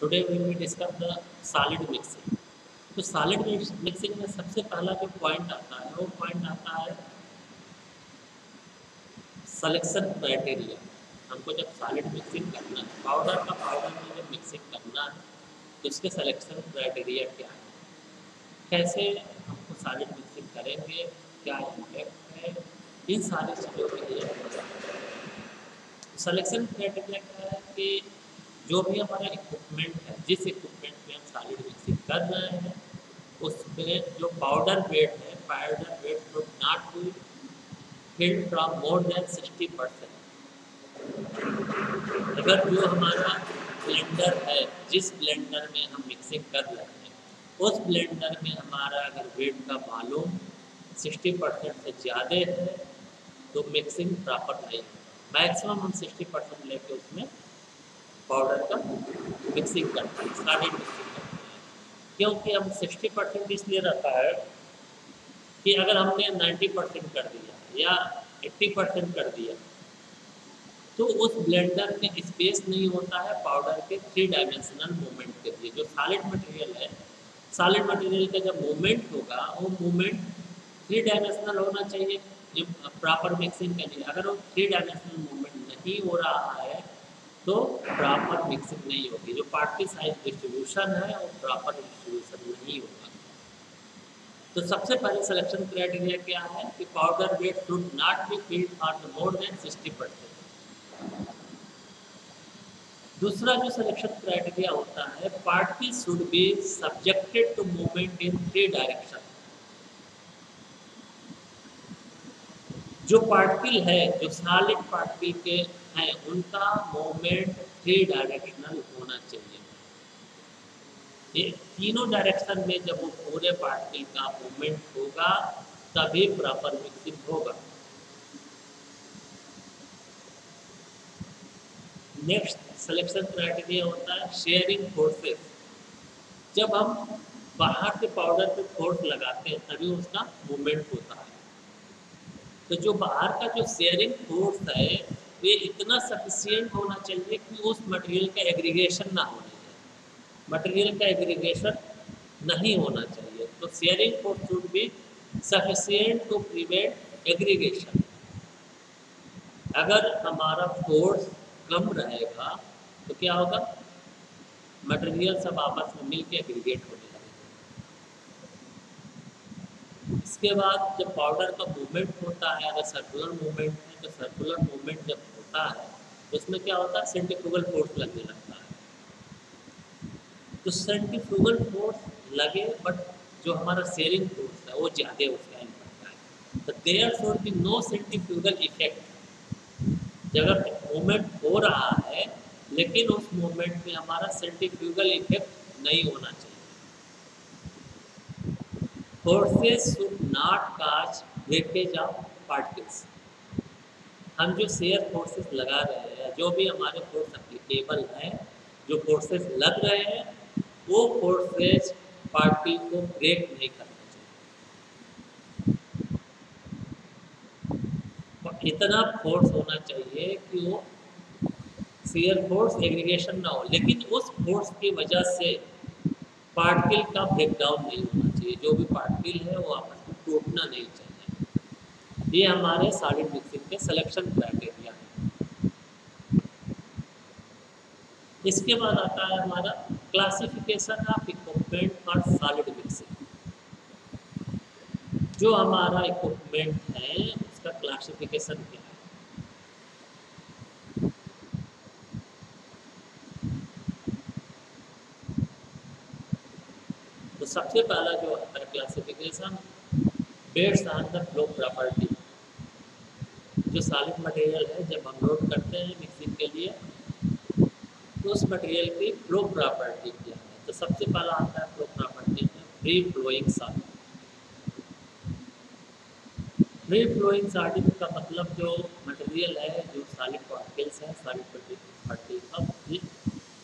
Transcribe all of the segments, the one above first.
Today we will discuss the solid mixing. तो solid mixing में सबसे पहला जो पॉइंट आता है वो पॉइंट आता है सिलेक्शन क्राइटेरिया। हमको जब सॉलिड मिक्सिंग करना है, पाउडर का पाउडर में जब मिक्सिंग करना है तो उसके सिलेक्शन क्राइटेरिया क्या है, कैसे हमको सॉलिड मिक्सिंग करेंगे, क्या इम्पैक्ट है, इन सारी चीज़ों के लिए सिलेक्शन क्राइटेरिया क्या है कि जो भी हमारा इक्विपमेंट है, जिस इक्विपमेंट में हम सॉलिड मिक्सिंग कर रहे हैं उसमें जो पाउडर वेट है, powder weight should not be filled from more than 60%। अगर जो हमारा ब्लेंडर है, जिस ब्लेंडर में हम मिक्सिंग कर रहे हैं उस ब्लेंडर में हमारा अगर वेट का वॉल्यूम 60% से ज़्यादा है तो मिक्सिंग प्रॉपर नहीं है। मैक्सिमम हम 60% लेके उसमें पाउडर का मिक्सिंग करते हैं, सॉलिड मिक्सिंग करते हैं। क्योंकि हम 60% इसलिए रहता है कि अगर हमने 90% कर दिया या 80% कर दिया तो उस ब्लेंडर में स्पेस नहीं होता है पाउडर के 3 डायमेंशनल मूवमेंट के लिए। जो सॉलिड मटेरियल है, सॉलिड मटेरियल का जब मूवमेंट होगा वो मूवमेंट 3 डायमेंशनल होना चाहिए प्रॉपर मिक्सिंग के लिए। अगर वो 3 डायमेंशनल मूवमेंट नहीं हो रहा है तो प्रॉपर मिक्सिंग नहीं होगी। जो पार्टिकल साइज डिस्ट्रीब्यूशन है वो प्रॉपर डिस्ट्रीब्यूशन नहीं होगा। तो सबसे पहले सिलेक्शन क्राइटेरिया क्या है कि powder weight should not be filled for more than 60%। दूसरा जो सिलेक्शन क्राइटेरिया होता है, particle should be subjected to movement in 3 direction. जो पार्टिकल है, जो सॉलिड पार्टिकल के हैं उनका मूवमेंट 3 डायरेक्शनल होना चाहिए। ये तीनों डायरेक्शन में जब वो पूरे पार्टिकल का मूवमेंट होगा तभी प्रॉपर मिक्सिंग होगा। नेक्स्ट सिलेक्शन क्राइटेरिया होता है शेयरिंग फोर्सेस। जब हम बाहर से पाउडर पे फोर्स लगाते हैं तभी उसका मूवमेंट होता है। तो जो बाहर का जो शेयरिंग फोर्स है ये इतना सफिशिएंट होना चाहिए कि उस मटेरियल का एग्रीगेशन ना होने चाहिए, मटेरियल का एग्रीगेशन नहीं होना चाहिए। तो shearing force should be sufficient to prevent aggregation. अगर हमारा फोर्स कम रहेगा तो क्या होगा, मटेरियल सब आपस में मिल के एग्रीगेट होने लगेगा। इसके बाद जब पाउडर का मूवमेंट होता है, अगर सर्कुलर मूवमेंट है तो सर्कुलर मूवमेंट जब होता है तो उसमें क्या होता है, सेंट्रीफ्यूगल फोर्स लगने लगता है। तो सेंट्रीफ्यूगल फोर्स लगे बट जो हमारा शेयरिंग फोर्स है वो ज़्यादा उसका इम्पैक्ट है। तो there should be no centrifugal effect. जब मूवमेंट हो रहा है लेकिन उस मूवमेंट में हमारा सेंट्रीफ्यूगल इफेक्ट नहीं होना चाहिए। Forces should not cause breakage of particles. हम जो शेयर फोर्सेस लगा रहे हैं, जो भी हमारे फोर्स एप्लीकेबल हैं, जो फोर्सेस लग रहे हैं वो फोर्सेस पार्टिकल को ब्रेक नहीं करना चाहिए। और इतना फोर्स होना चाहिए कि वो शेयर फोर्स एग्रीगेशन ना हो, लेकिन उस फोर्स की वजह से पार्टिकल का ब्रेकडाउन नहीं होना चाहिए। जो भी पार्टिकल है वो आपस में टूटना नहीं चाहिए। ये हमारे सॉलिड मिक्सिंग के सिलेक्शन क्राइटेरिया है। इसके बाद आता है हमारा classification of equipment for solid mixing. जो हमारा इक्विपमेंट है उसका क्लासिफिकेशन क्या है। तो सबसे पहला जो आता है classification based on the flow property. जो सॉलिड मटेरियल है जब हम लोड करते हैं मिक्सिंग के लिए तो उस मटेरियल की फ्लो प्रॉपर्टी क्या है। तो सबसे पहला आता है फ्लो प्रॉपर्टी में free flowing solid. Free flowing solid का मतलब जो मटेरियल है, जो सॉलिड पार्टिकल्स हैं, सॉलिड पार्टिकल का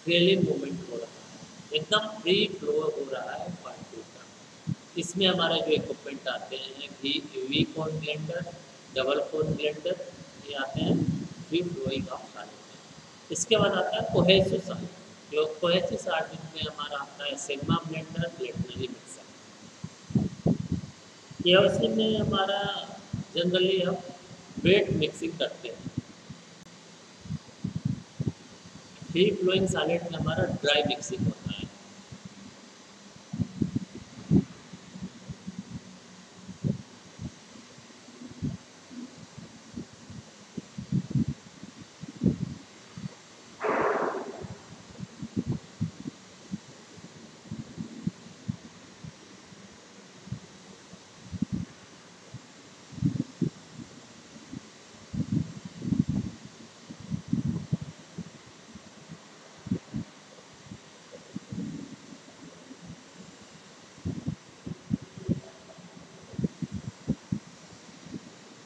फ्रीली मूवमेंट हो रहा है, एकदम फ्री फ्लो हो रहा है पार्टिकल का। इसमें हमारे जो इक्विपमेंट आते हैं V cone blender, double cone blender, ये आते हैं फ्री फ्लोइंग ऑफ सॉलिड में। इसके बाद आता है कोहेसिव सॉलिड। कोहेसिव सार्टिन में हमारा आता है सिग्मा ब्लेंडर, प्लेटनरी मिक्सर। केओसी में हमारा जनरली हम वेट मिक्सिंग करते हैं। फ्री फ्लोइंग सॉलिड में हमारा ड्राई मिक्सिंग होता है।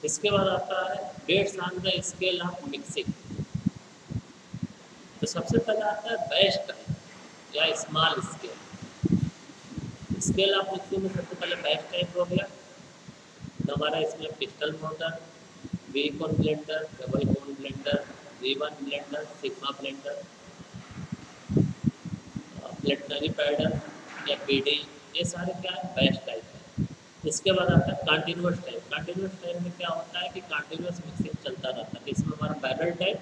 इसके बाद आता है based on the scale of mixing. तो सबसे पहले आता है बैच टाइप या small scale. Scale of mixing में सबसे पहले बैच टाइप हो गया, तो हमारा इसमें pestle mortar, V cone blender, double cone blender, V1 blender, sigma blender, planetary paddle या PD, ये सारे क्या है बैच टाइप है। इसके बाद आता है कंटिन्यूअस टाइप। कंटिन्यूअस टाइप में क्या होता है कि कंटिन्यूअस मिक्सिंग चलता रहता है। इसमें हमारा बैरल टाइप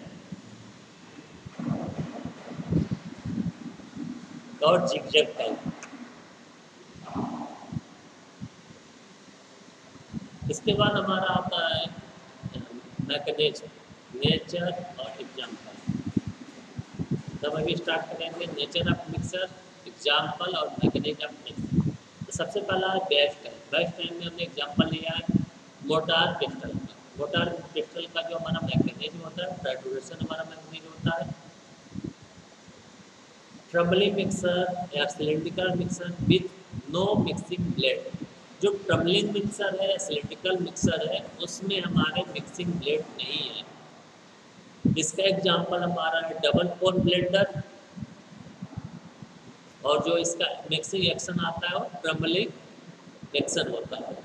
और जिगजैग टाइप। इसके बाद हमारा आता है मैकेनिज्म, नेचर और एग्जाम्पल। तब अभी स्टार्ट करेंगे नेचर ऑफ मिक्सर, एग्जाम्पल और मैकेनिज्म ऑफ मिक्सर। तो सबसे पहला है बैच टाइप। बैच टाइप में हमने एग्जाम्पल लिया है मोटार पिस्टल का। मोटार पिस्टल का जो हमारा मैकेनिज्म होता है, ट्राइटूरेशन हमारा मैकेनिज्म होता है। ट्रम्बलिंग मिक्सर या cylindrical mixer with no mixing blade. जो ट्रम्बलिंग मिक्सर है, सिलिंड्रिकल मिक्सर है, उसमें हमारे मिक्सिंग ब्लेड नहीं है। इसका एग्जांपल हमारा है डबल कोन ब्लेंडर, और जो इसका मिक्सिंग एक्शन आता है वो ट्रम्बलिंग एक्शन होता है।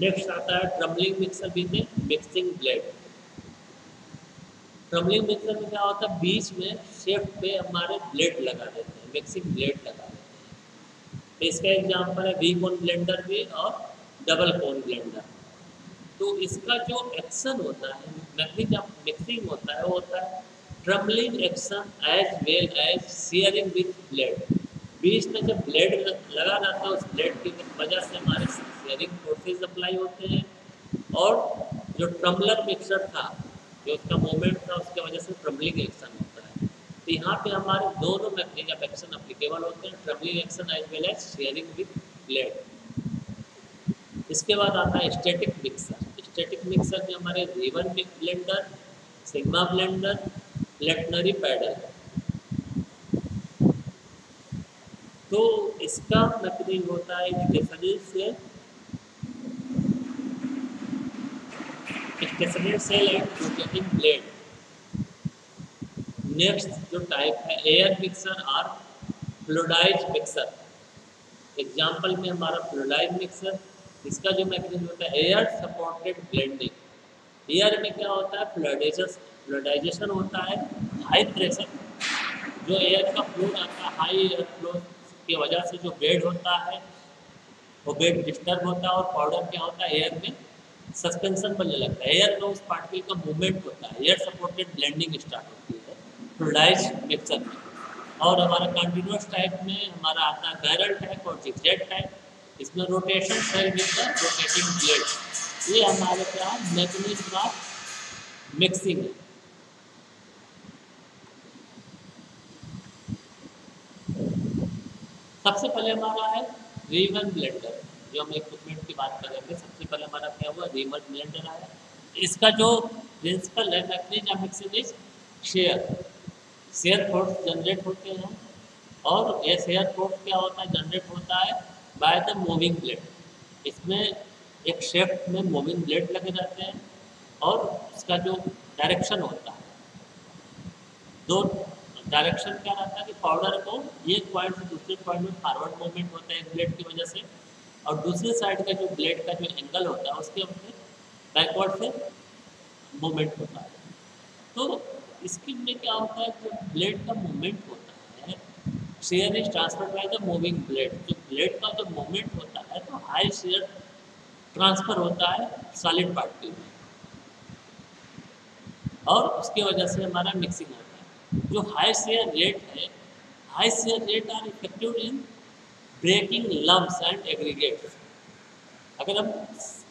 नेक्स्ट आता है tumbling mixer with mixing blade. Trembling mixer में क्या होता है, बीच में शेफ्ट पे हमारे ब्लेड लगा देते हैं, मिक्सिंग ब्लेड लगा देते हैं। तो इसका एग्जांपल है वी कोन ब्लेंडर भी और डबल कोन ब्लेंडर। तो इसका जो एक्शन होता है, मैकेनिज्म मिक्सिंग होता है, वो होता है tumbling action as well as shearing with blade. बीच में जब ब्लेड लगा जाता है, उस ब्लेड की वजह से हमारे शेयरिंग फोर्सेज अप्लाई होते हैं, और जो ट्रम्बलर मिक्सर था, जो उसका मूवमेंट था, उसके वजह से ट्रम्बलिंग एक्शन होता है। तो यहाँ पे हमारे दोनों मैकेनिज्म एक्शन अप्लीकेबल होते हैं, tumbling action as well as shearing with blade. इसके बाद आता है स्टैटिक मिक्सर। स्टैटिक मिक्सर में हमारे V1 blender, sigma blender, planetary paddle. तो इसका मैकेनिज्म होता है stationary shell and rotating blade. Next जो टाइप है एयर मिक्सर और फ्लूइडाइज मिक्सर। एग्जाम्पल में हमारा फ्लूइडाइज मिक्सर, इसका जो मैकेनिज्म होता है एयर सपोर्टेड ब्लेंडिंग। एयर में क्या होता है, फ्लूइडाइजेशन होता है। हाई प्रेशर जो एयर का फ्लो आता है, हाई एयर फ्लो की वजह से जो बेड होता है वो बेड डिस्टर्ब होता है, और पाउडर क्या होता है एयर में सस्पेंशन बनने लगता है। एयर में उस पार्टिकल का मूवमेंट होता है, एयर सपोर्टेड ब्लेंडिंग स्टार्ट होती है फ्लूइडाइज मिक्सर में। और हमारा कंटिन्यूअस टाइप में हमारा आता है बैरल टाइप और जिगजैग टाइप। इसमें rotation cell with the rotating blade. ये हमारे क्या मैकेनिज्म ऑफ मिक्सिंग है। सबसे पहले हमारा है V1 ब्लेंडर, जो हम इक्विपमेंट की बात करेंगे। सबसे पहले हमारा क्या हुआ, V1 ब्लेंडर आया। इसका जो प्रिंसिपल है mechanism mixing is shear force generate होते हैं, और ये शेयर फोर्स क्या होता है, जनरेट होता है बाय द मूविंग ब्लेड। इसमें एक शेफ्ट में मूविंग ब्लेड लगे रहते हैं, और उसका जो डायरेक्शन होता है, दो डायरेक्शन क्या रहता है कि पाउडर को एक पॉइंट से दूसरे पॉइंट में फॉरवर्ड मूवमेंट होता है एक ब्लेड की वजह से, और दूसरे साइड का जो ब्लेड का जो एंगल होता है उसके अपने बैकवर्ड से मूवमेंट होता है। तो इसके में क्या होता है, जो ब्लेड का मूवमेंट होता है, share is transferred by the moving blade. जो ब्लेड का जो मूवमेंट होता है तो हाई शेयर ट्रांसफर होता है सॉलिड पार्टिकल में, और उसके वजह से हमारा मिक्सिंग होता है। जो हाई शेयर रेट है, high shear rate are effective in breaking lumps and aggregates. अगर हम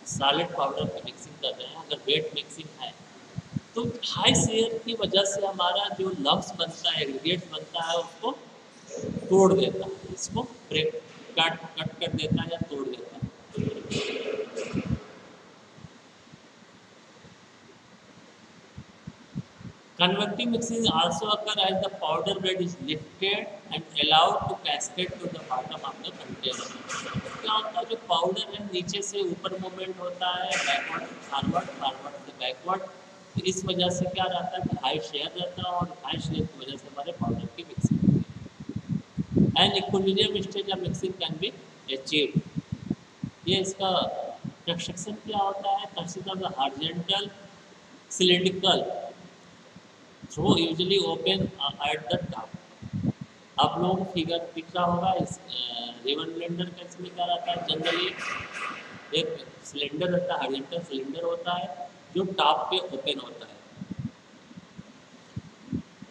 सॉलिड पाउडर की मिक्सिंग कर रहे हैं, अगर वेट मिक्सिंग है, तो हाई शेयर की वजह से हमारा जो लम्स बनता है, एग्रीगेट्स बनता है, उसको तोड़ देता है, इसको ब्रेक कट कर देता है या तोड़ देता है। Convective mixing also occur as the powder bed is lifted and allowed to cascade to the bottom of the container. क्या होता है, जो पाउडर है नीचे से ऊपर मूवमेंट होता है, बैकवर्ड से फॉरवर्ड, फॉरवर्ड से बैकवर्ड। तो इस वजह से क्या रहता है कि हाई शेयर रहता है, और हाई शेयर की वजह से हमारे पाउडर की मिक्सिंग होती है। And equilibrium stage of mixing can be achieved. ये इसका कंस्ट्रक्शन क्या होता है, consist of the horizontal cylindrical trough usually open at the top. आप लोगों को फिगर दिख रहा होगा, इस रिवन ब्लेंडर का इसमें क्या रहता है, जनरली एक सिलेंडर रहता है, हॉरिजॉन्टल सिलेंडर होता है जो टॉप पे ओपन होता है।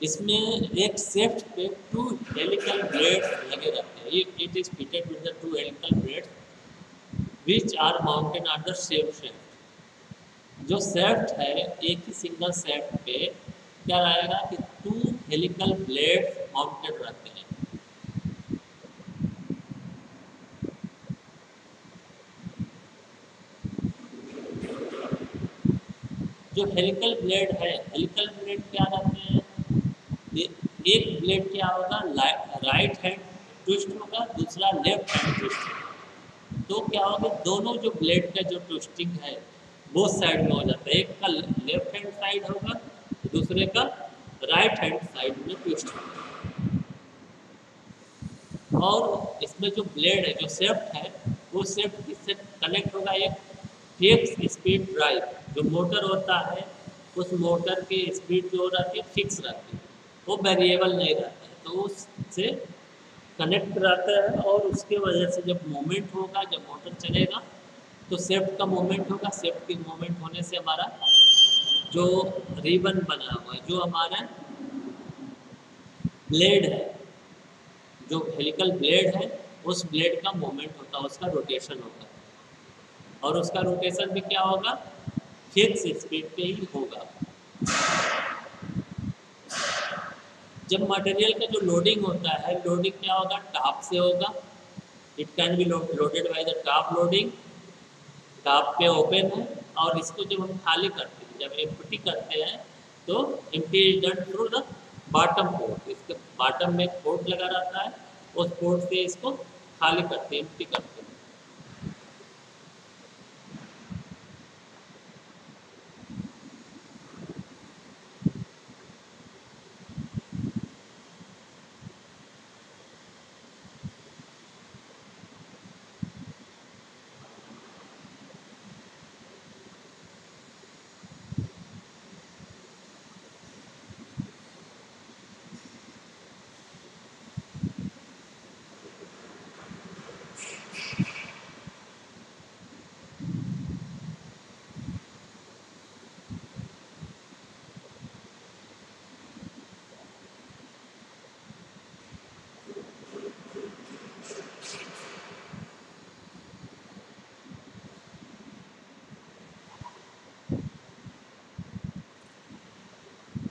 इसमें एक शेफ्ट पे 2 हेलिकल ब्लेड्स लगे रहते हैं। It is fitted with the 2 helical blades which are mounted on the same shaft. जो शेफ्ट है, एक ही सिंगल शेफ्ट पे क्या रहेगा कि 2 हेलिकल ब्लेड्स माउंटेड रहते हैं। जो हेलिकल ब्लेड है, हेलिकल ब्लेड क्या रहते हैं, एक ब्लेड क्या होगा, राइट हैंड ट्विस्ट होगा, दूसरा लेफ्ट हैंड ट्विस्ट होगा। तो क्या होगा, दोनों जो ब्लेड का जो ट्विस्टिंग है वो साइड में हो जाता है। एक का लेफ्ट हैंड साइड होगा, दूसरे का राइट हैंड साइड में ट्विस्ट होगा। और इसमें जो ब्लेड है, जो शेफ्ट है, वो शेफ्ट किससे कनेक्ट होगा, एक फिक्स स्पीड ड्राइव। जो मोटर होता है, उस मोटर की स्पीड जो रहती है फिक्स रहती है, वो वेरिएबल नहीं रहता है, तो उससे कनेक्ट रहता है। और उसके वजह से जब मूवमेंट होगा, जब मोटर चलेगा, तो शेफ्ट का मूवमेंट होगा। शेफ्ट की मूवमेंट होने से हमारा जो रिबन बना हुआ है, जो हमारा ब्लेड है, जो हेलिकल ब्लेड है, उस ब्लेड का मूवमेंट होता है, उसका रोटेशन होता है। और उसका रोटेशन भी क्या होगा, फिक्स स्पीड पे ही होगा। जब मटेरियल का जो लोडिंग होता है, लोडिंग क्या होगा, टॉप से होगा। It can be loaded by the top loading. Top पे ओपन है, और इसको जब हम खाली करते हैं, जब एम्प्टी करते हैं, तो empty is done through the bottom port. इसके बॉटम में एक पोर्ट लगा रहता है, उस पोर्ट से इसको खाली करते हैं, एम्प्टी करते हैं।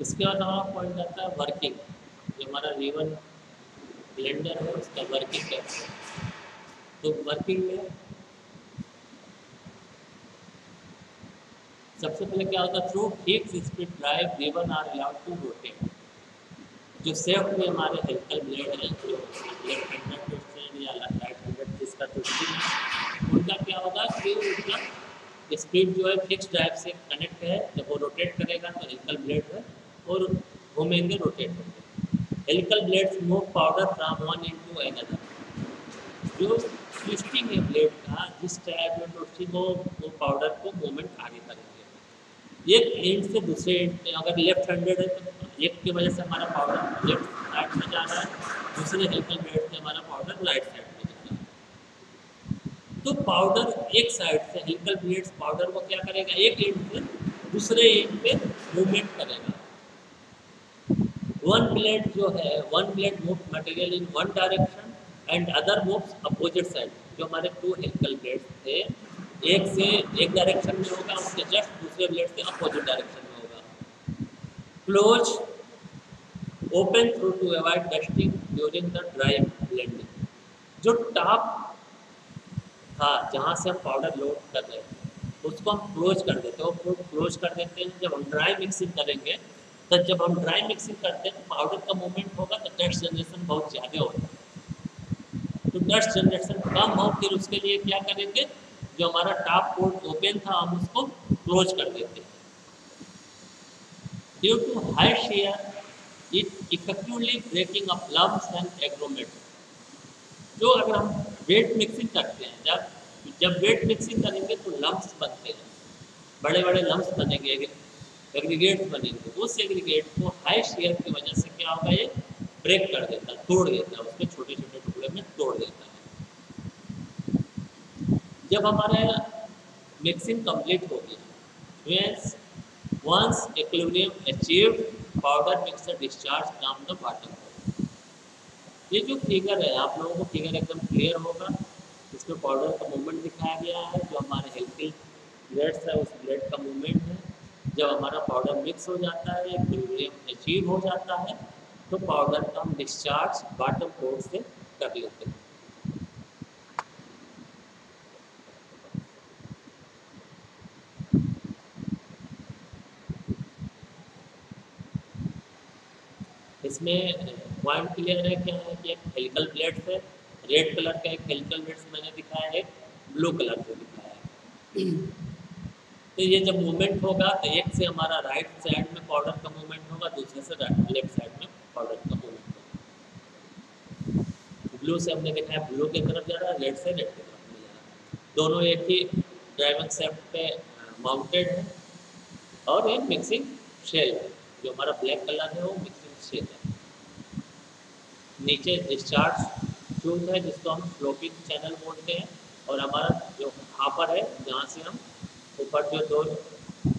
इसके बाद हमारा पॉइंट आता है वर्किंग। जो हमारा रिवन ब्लेंडर है, उसका वर्किंग कैसे है। तो वर्किंग में सबसे पहले क्या होता है, through fix speed drive ribbon are allowed to rotate. जो सेफ्ट में हमारे हेलिकल ब्लेड है, जो लेफ्ट हैंडेड ट्विस्टेड या राइट हैंडेड जिसका ट्विस्टिंग है, उनका क्या होगा कि उनका स्पीड जो है फिक्स ड्राइव से कनेक्ट है। जब वो रोटेट करेगा तो हेलिकल ब्लेड है और घूमेंगे, रोटेट होंगे। Helical blades move powder from one into another. जो ट्विस्टिंग है ब्लेड का, जिस टाइप में ट्विस्टिंग हो वो पाउडर को मूवमेंट आगे करेंगे। एक एंड से दूसरे एंड में, अगर लेफ्ट हैंडेड है तो एक की वजह से हमारा पाउडर लेफ्ट साइड में जा रहा है, दूसरे हेल्कल ब्लेड से हमारा पाउडर राइट साइड में जा रहा है। तो पाउडर एक साइड से हेल्कल ब्लेड्स पाउडर को क्या करेगा, एक एंड से दूसरे एंड पे मूवमेंट करेगा। वन ब्लेड जो है, one blade move material in one direction and other moves opposite side. जो हमारे टू हेलिकल ब्लेड्स थे, एक से एक डायरेक्शन में होगा, उसके जस्ट दूसरे ब्लेड से अपोजिट डायरेक्शन में होगा। Close open trough to avoid dusting during the dry blending. जो टॉप था जहाँ से हम पाउडर लोड कर रहे हैं उसको हम क्लोज कर देते हैं, वो क्लोज कर देते हैं। जब हम ड्राई मिक्सिंग करेंगे तो जब हम ड्राई मिक्सिंग करते हैं तो पाउडर का मूवमेंट होगा तो डस्ट जनरेशन बहुत ज़्यादा होता है। तो डस्ट जनरेशन कम हो, फिर उसके लिए क्या करेंगे, जो हमारा टॉप पोर्ट ओपन था हम उसको क्लोज कर देते हैं। Due to high shear it effectively breaking up lumps and agglomerate. जो अगर हम वेट मिक्सिंग करते हैं, जब वेट मिक्सिंग करेंगे तो लम्स बनते हैं, बड़े बड़े लम्स बनेंगे, एग्रीगेट्स बनेंगे। उस एग्रीगेट को हाई शेयर की वजह से क्या होगा, ये ब्रेक कर देता है, तोड़ देता है, उसके छोटे छोटे टुकड़े में तोड़ देता है। जब हमारा मिक्सिंग कंप्लीट हो गया, once equilibrium achieved, powder mixer discharge from the bottom. ये जो फिगर है, आप लोगों को फिगर एकदम क्लियर होगा, इसमें पाउडर का मूवमेंट दिखाया गया है। जो हमारे हेल्थी ब्लेड्स है उस ब्लेड का मूवमेंट है। जब हमारा पाउडर मिक्स हो जाता है, इक्विलिब्रियम अचीव हो जाता है, तो पाउडर का हम डिस्चार्ज बॉटम पोर्ट से कर लेते हैं। इसमें पॉइंट क्लियर है क्या है कि एक हेलिकल ब्लेड्स है, रेड कलर का एक हेलिकल ब्लेड्स मैंने दिखाया है, ब्लू कलर से दिखाया है। तो ये जब मूवमेंट होगा तो एक से हमारा राइट साइड में पाउडर का मूवमेंट होगा, दूसरे से लेफ्ट साइड में पाउडर का मूवमेंट होगा। ब्लू से हमने देखा है ब्लू की तरफ जा रहा है, रेड से रेड की तरफ जा रहा है। दोनों एक ही ड्राइविंग शेफ्ट पे माउंटेड है। और ये मिक्सिंग शेल है, जो हमारा ब्लैक कलर है वो मिक्सिंग शेल है। नीचे डिस्चार्ज ट्यूब है जिसको हम फ्लोपिंग चैनल बोलते हैं, और हमारा जो हापर है जहाँ से हम ऊपर जो दो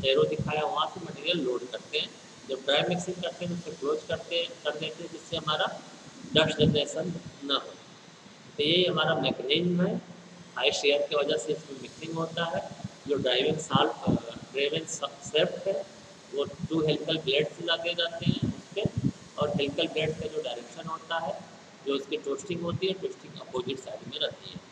एरो दिखाया वहाँ से मटेरियल लोड करते हैं। जब ड्राई मिक्सिंग करते हैं तो उसे क्लोज कर देते हैं, जिससे हमारा डस्ट जनरेशन ना हो। तो ये हमारा मैकेनिज्म है, हाई शेयर की वजह से इसमें मिक्सिंग होता है। जो ड्राइविंग सेफ्ट है वो टू हेलिकल ब्लेड्स लगे जाते हैं उस पर, और हेलिकल ब्लेड का जो डायरेक्शन होता है, जो उसकी ट्विस्टिंग होती है, ट्विस्टिंग अपोजिट साइड में रहती है।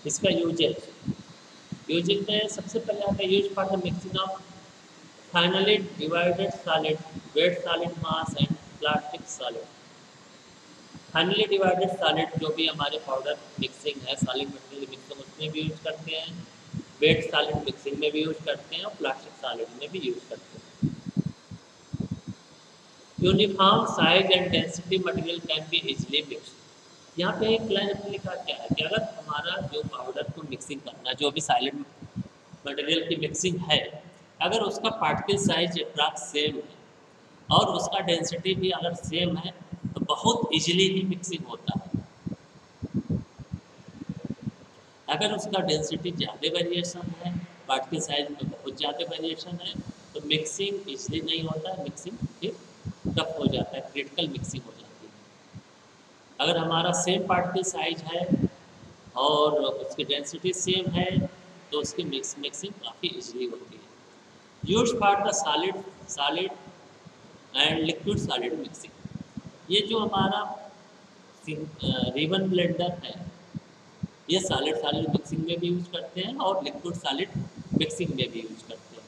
इसका यूजेज में सबसे पहले आता है use for the mixing of finely divided solid, wet solid mass and plastic solid. Finely divided solid जो भी हमारे पाउडर मिक्सिंग है, सॉलिड मटेरियल मिक्सिंग, उसमें भी यूज करते हैं, वेट सॉलिड मिक्सिंग में भी यूज करते हैं, और प्लास्टिक सॉलिड में भी यूज करते हैं। Uniform size and density material can be easily mix. यहाँ पे एक लाइन में लिखा क्या है कि अगर हमारा जो पाउडर को मिक्सिंग करना, जो भी साइलेंट मटेरियल की मिक्सिंग है, अगर उसका पार्टिकल साइज अप्रॉक्स सेम है और उसका डेंसिटी भी अगर सेम है तो बहुत इजीली ही मिक्सिंग होता है। अगर उसका डेंसिटी ज़्यादा वेरिएशन है, पार्टिकल साइज में बहुत ज़्यादा वेरिएशन है, तो मिक्सिंग इसलिए नहीं होता है, मिक्सिंग फिर टफ हो जाता है, क्रिटिकल मिक्सिंग हो जाती है। अगर हमारा सेम पार्टिकल साइज है और उसकी डेंसिटी सेम है तो उसकी मिक्सिंग काफ़ी इजीली होती है। Use for the solid and liquid solid mixing. ये जो हमारा रिबन ब्लेंडर है, ये सॉलिड मिक्सिंग में भी यूज करते हैं और लिक्विड सॉलिड मिक्सिंग में भी यूज करते हैं।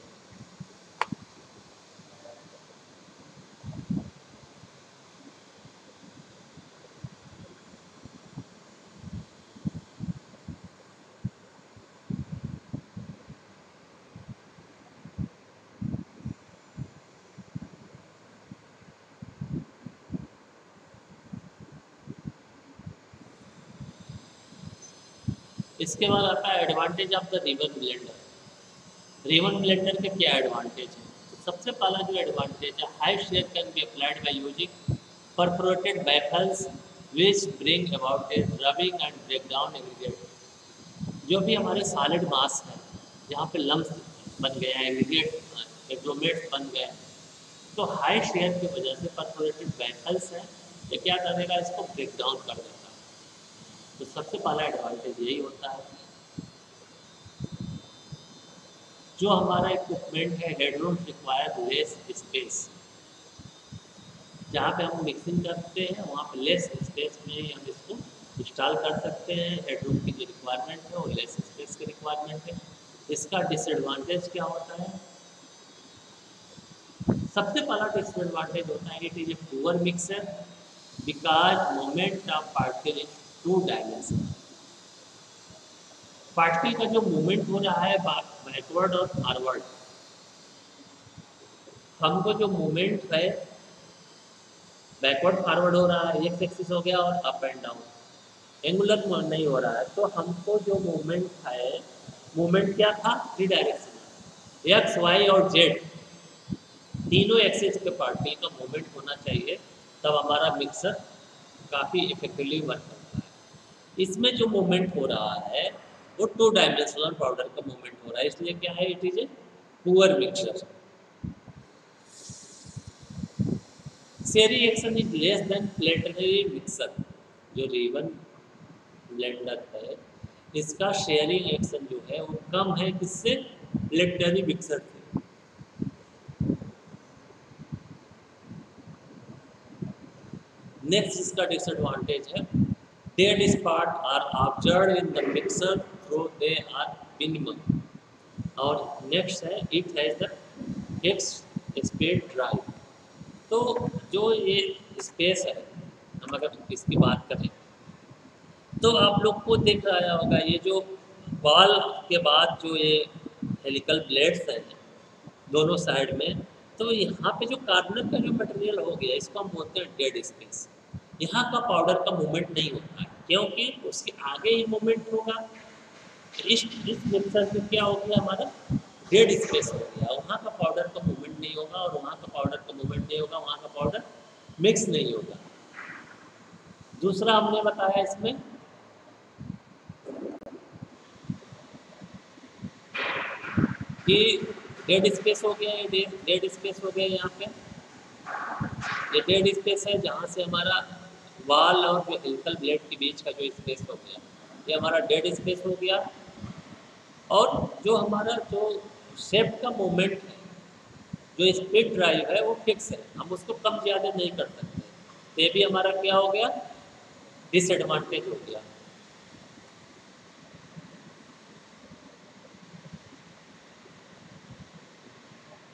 इसके बाद आता है advantage of the ribbon blender. Ribbon blender के क्या एडवांटेज है? तो सबसे पहला जो एडवांटेज है, high shear can be applied by using perforated baffles which bring about a rubbing and break down aggregate. जो भी हमारे सॉलिड मास है, जहाँ पे लम्स बन गए हैं, एग्रीगेट एग्लोमेट्स बन गए हैं, तो हाई शेयर की वजह से परफोरेटेड बैफल्स है, ये क्या करेगा, इसको ब्रेक डाउन कर देगा। तो सबसे पहला एडवांटेज यही होता है। जो हमारा इक्विपमेंट है, हेडरूम रिक्वायर लेस स्पेस, जहाँ पे हम मिक्सिंग करते हैं वहाँ पे लेस स्पेस में हम इसको इंस्टॉल कर सकते हैं। हेडरूम की जो रिक्वायरमेंट है वो लेस स्पेस की रिक्वायरमेंट है। इसका डिसएडवांटेज क्या होता है? सबसे पहला डिसएडवांटेज होता है it is a poor mixer because moment of particle is two dimensional. Particle का जो मूवमेंट हो रहा है बैकवर्ड और फॉरवर्ड, हमको जो मूवमेंट है बैकवर्ड फॉरवर्ड हो रहा है, एक्स एक्सिस हो गया और अप एंड डाउन, एंगुलर नहीं हो रहा है। तो हमको जो मूवमेंट है, मूवमेंट क्या था? थ्री डायरेक्शन, एक्स वाई और जेड, तीनों एक्सिस पे पार्टिकल का मूवमेंट होना चाहिए, तब हमारा मिक्सर काफ़ी इफेक्टिवली वर्क करता है। इसमें जो मूवमेंट हो रहा है वो टू डायमेंशनल पाउडर का मूवमेंट हो रहा है, इसलिए क्या है, it is a poor mixture. Shearing action is less than planetary mixer. जो रिवन ब्लेंडर है, इसका शेयरिंग एक्शन जो है वो कम है, किससे? प्लेटनरी मिक्सर से। नेक्स्ट इसका डिसएडवांटेज है, dead spot are observe in the mixer trough they are minimum. और नेक्स्ट है, it has the fixed speed drive. तो जो ये स्पेस है, हम अगर इसकी बात करें तो आप लोग को दिख रहा होगा, ये जो बाल के बाद जो ये हेलिकल ब्लेड्स हैं दोनों साइड में, तो यहाँ पे जो कार्बन का जो मटेरियल हो गया, इसको हम बोलते हैं डेड स्पेस। यहाँ का पाउडर का मूवमेंट नहीं होता है, क्योंकि उसके आगे ही मूवमेंट होगा। इस मिक्सर में क्या हो गया, हमारा डेड स्पेस हो गया, वहाँ का पाउडर का मूवमेंट नहीं होगा, और वहाँ का पाउडर का मूवमेंट नहीं होगा, वहाँ का पाउडर मिक्स नहीं होगा। दूसरा हमने बताया इसमें कि डेड स्पेस हो गया, ये डेड स्पेस हो गया, यहाँ पे ये डेड स्पेस है जहाँ से हमारा वाल और जो हेलिकल ब्लेड के बीच का जो स्पेस हो गया, ये हमारा डेड स्पेस हो गया। और जो हमारा जो शेप का मूवमेंट है, जो स्पीड ड्राइव है, वो फिक्स है, हम उसको कम ज़्यादा नहीं कर सकते। तो ये भी हमारा क्या हो गया, डिसएडवांटेज हो गया।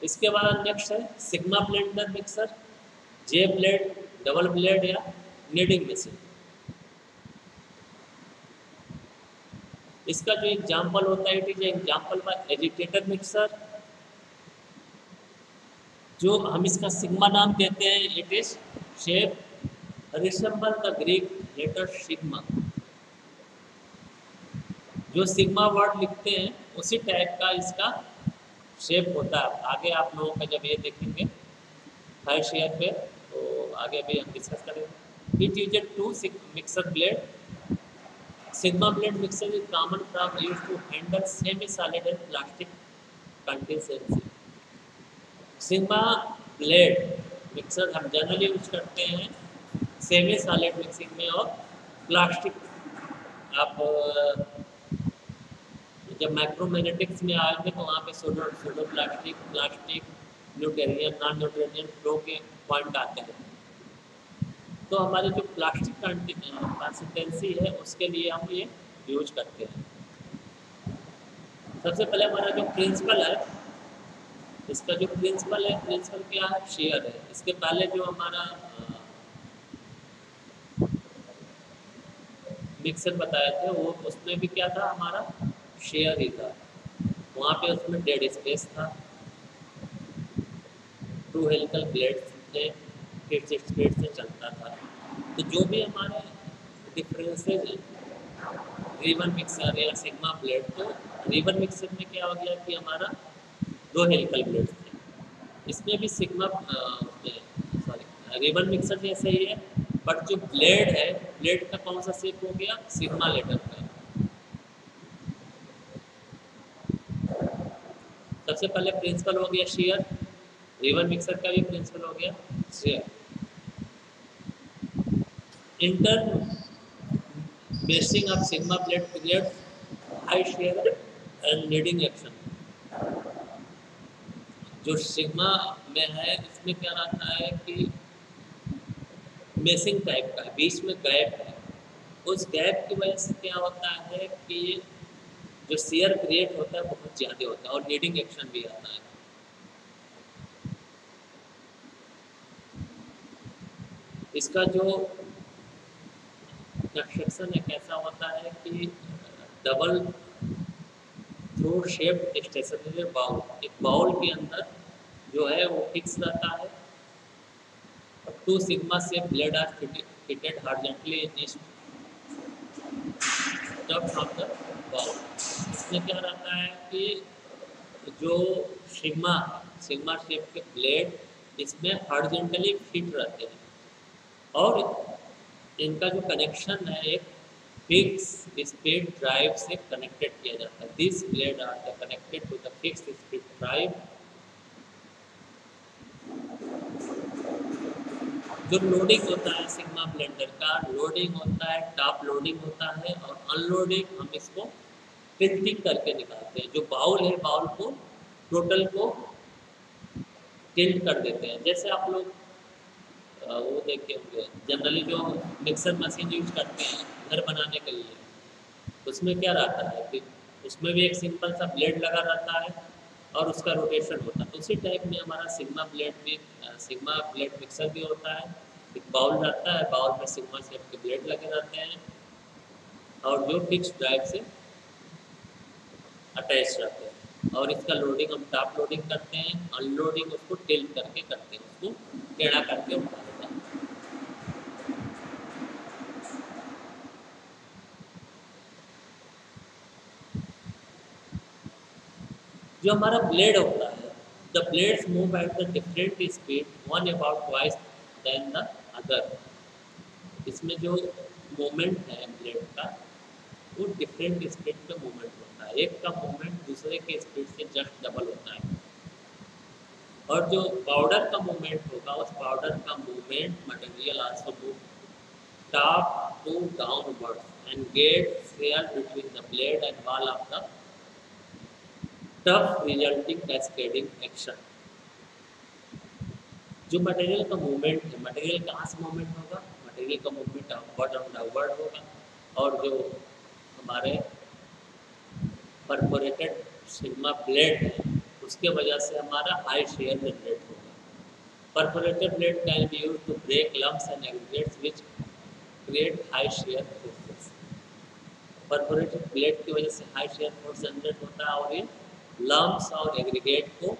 इसके बाद नेक्स्ट है sigma blender mixer, J blade, double blade या नीडिंग मशीन। इसका जो एग्जाम्पल होता है, it is example by agitator mixer. जो हम इसका सिग्मा नाम देते हैं, it is shape resemble the Greek letter sigma. जो सिग्मा वर्ड लिखते हैं उसी टाइप का इसका शेप होता है। आगे आप लोगों का जब ये देखेंगे हाई शेयर पे, तो आगे भी हम डिस्कस करेंगे। It is a two mixer blade. Sigma blade mixer is common from used to handle semi-solid and plastic consistency. Sigma blade mixer हम जनरली यूज करते हैं सेमी सॉलिड मिक्सिंग में और प्लास्टिक। आप जब माइक्रोमैग्नेटिक्स में आएंगे तो वहाँ पे pseudo plastic Newtonian non Newtonian flow के पॉइंट आते हैं। तो हमारी जो प्लास्टिक कंसिस्टेंसी है उसके लिए हम ये यूज करते हैं। सबसे पहले हमारा जो प्रिंसिपल है, इसका जो प्रिंसिपल है, प्रिंसिपल क्या है, शेयर है। इसके पहले जो हमारा मिक्सर बताए थे वो उसमें भी क्या था, हमारा शेयर ही था। वहाँ पे उसमें डेड स्पेस था, टू हेलिकल ब्लेड्स थे, फिक्स्ड स्पीड से चलता था। तो जो भी हमारे डिफरेंसेज हैं रिवर मिक्सर या सिग्मा ब्लेड, तो रिवर मिक्सर में क्या हो गया कि हमारा 2 हेलिकल ब्लेड्स थे, इसमें भी सिग्मा सॉरी रिवर मिक्सर जैसा ही है, बट जो ब्लेड है, ब्लेड का कौन सा शेप हो गया, सिग्मा लेटर का। सबसे पहले प्रिंसिपल हो गया शेयर, रिवर मिक्सर का भी प्रिंसिपल हो गया share. Inter basin of sigma blade creates high share and leading action. जो सिग्मा में है इसमें क्या रहता है कि मेसिंग टाइप का, बीच में गैप है, उस गैप की वजह से क्या होता है कि जो शेयर क्रिएट होता है बहुत ज़्यादा होता है और लीडिंग एक्शन भी आता है। इसका जो कंस्ट्रक्शन है कैसा होता है कि double trough shaped stationary bowl, एक बाउल के अंदर जो है वो फिक्स रहता है, और 2 सिग्मा से blade are fitted horizontally in each tub of the bowl. इसमें क्या रहता है कि जो सिग्मा सिग्मा शेप के ब्लेड इसमें हॉरिजॉन्टली फिट रहते हैं, और इनका जो कनेक्शन है एक फिक्स स्पीड ड्राइव से कनेक्टेड किया जाता है। This blade are the connected to the fix speed drive. जो लोडिंग होता है सिग्मा ब्लेंडर का, लोडिंग होता है, टॉप लोडिंग होता है, और अनलोडिंग हम इसको टिल्टिंग करके निकालते हैं। जो बाउल है, बाउल को टोटल को टिल्ट कर देते हैं। जैसे आप लोग वो देखे होंगे जनरली जो मिक्सर मशीन यूज करते हैं घर बनाने के लिए, उसमें क्या रहता है कि उसमें भी एक सिंपल सा ब्लेड लगा रहता है और उसका रोटेशन होता है। उसी टाइप में हमारा सिग्मा ब्लेड मिक्सर भी होता है। एक बाउल रहता है, बाउल में सिग्मा शेप के ब्लेड लगे रहते हैं और जो फिक्स ड्राइव से अटैच रहते हैं, और इसका लोडिंग हम टॉप लोडिंग करते हैं, अनलोडिंग उसको टिल्ट करके करते हैं, उसको टेढ़ा करके उठा देते हैं। जो हमारा ब्लेड होता है, the blades move at the different speed, one about twice than the other. इसमें जो मोमेंट है ब्लेड का वो डिफरेंट स्पीड पे मूवमेंट होता है, एक का मूवमेंट दूसरे के स्पीड से जस्ट डबल होता है। और जो पाउडर का मूवमेंट होगा, उस पाउडर का movement material also move top to downward and get shear between the blade and wall of the trough resulting cascading action. जो मटेरियल का मूवमेंट है, मटेरियल कहाँ से मूवमेंट होगा, मटेरियल का मूवमेंट अपवर्ड और डाउनवर्ड होगा, और जो हमारे परफोरेटेड सिग्मा ब्लेड है उसके वजह से हमारा हाई शेयर जनरेट होगा। Perforated blade can be used to break lumps and aggregates which create high shear forces. Perforated blade की वजह से हाई शेयर फोर्स जनरेट होता है और ये लम्प्स और एग्रीगेट को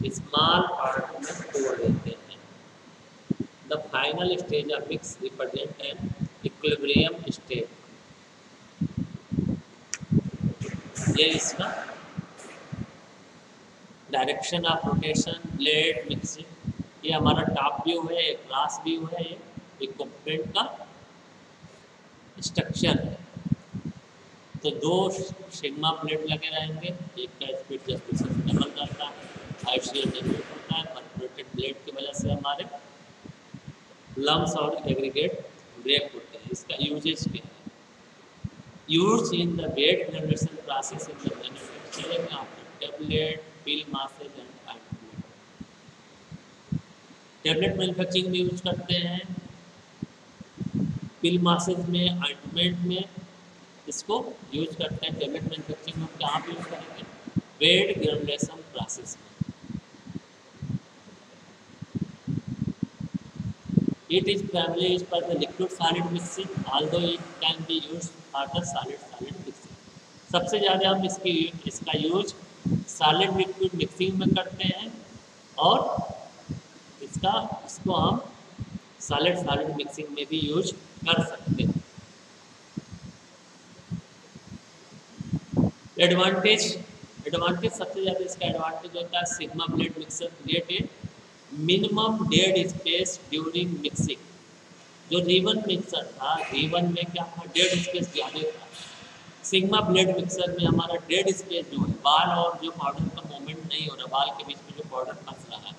स्मॉल पार्ट में तोड़ देते हैं। The final stage of mix represent an equilibrium state. ये इसका direction of rotation, blade mixing, ये हमारा टॉप व्यू है, एक ग्लास व्यू है, ये इक्विपमेंट का स्ट्रक्चर है। तो 2 सिग्मा ब्लेड लगे रहेंगे, एक का स्पीड जस्ट दूसरे से डबल रहता है, हाई शेयर जनरेट होता है। परफोरेटेड ब्लेड की वजह से हमारे लम्प्स और एग्रीगेट ब्रेक होते हैं। इसका यूजेज क्या है? Use in the wet generation process in the manufacturing of tablet, pill masses and ointment. Tablet manufacturing में यूज करते हैं, पिल मासेज में, ऑइंटमेंट में इसको यूज करते हैं। टेबलेट मैन्युफैक्चरिंग में कहाँ पे यूज करेंगे? वेट ग्रेनुलेशन प्रोसेस में। It is primarily used for the liquid solid mixing, although it can be used for the solid mixing. सबसे ज़्यादा हम इसका यूज सॉलिड लिक्विड मिक्सिंग में करते हैं, और इसको हम सॉलिड मिक्सिंग में भी यूज कर सकते हैं। एडवांटेज एडवांटेज सबसे ज़्यादा इसका एडवांटेज होता है sigma blade mixer created minimum dead space during mixing. जो रिवन मिक्सर था, रिवन में क्या था, डेड स्पेस ज़्यादा था। सिग्मा ब्लेड मिक्सर में हमारा डेड स्पेस जो है, बाल और जो पाउडर का मूवमेंट नहीं हो रहा, बाल के बीच में जो पाउडर फंस रहा है,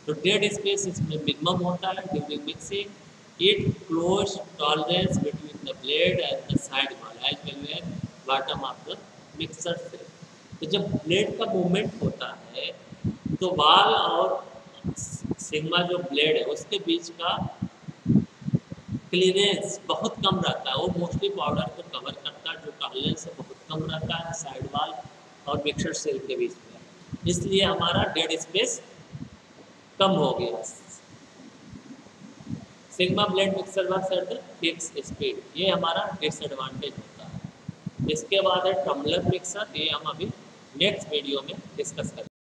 तो डेड स्पेस इसमें मिनिमम होता है during mixing. It close tolerance between the blade and the side wall as well as bottom of the mixer से। तो जब ब्लेड का मूवमेंट होता है तो बाल और सिग्मा जो ब्लेड है उसके बीच का क्लीयरेंस बहुत कम रहता है। वो मोस्टली पाउडर को कवर करता है, जो टॉलरेंस से बहुत कम रहता है साइड वॉल और मिक्सर सेल के बीच में, इसलिए हमारा डेड स्पेस कम हो गया। Sigma blade mixer works at the fix speed, ये हमारा डिसएडवांटेज होता है। इसके बाद है टम्बलर मिक्सर, ये हम अभी नेक्स्ट वीडियो में डिस्कस करेंगे।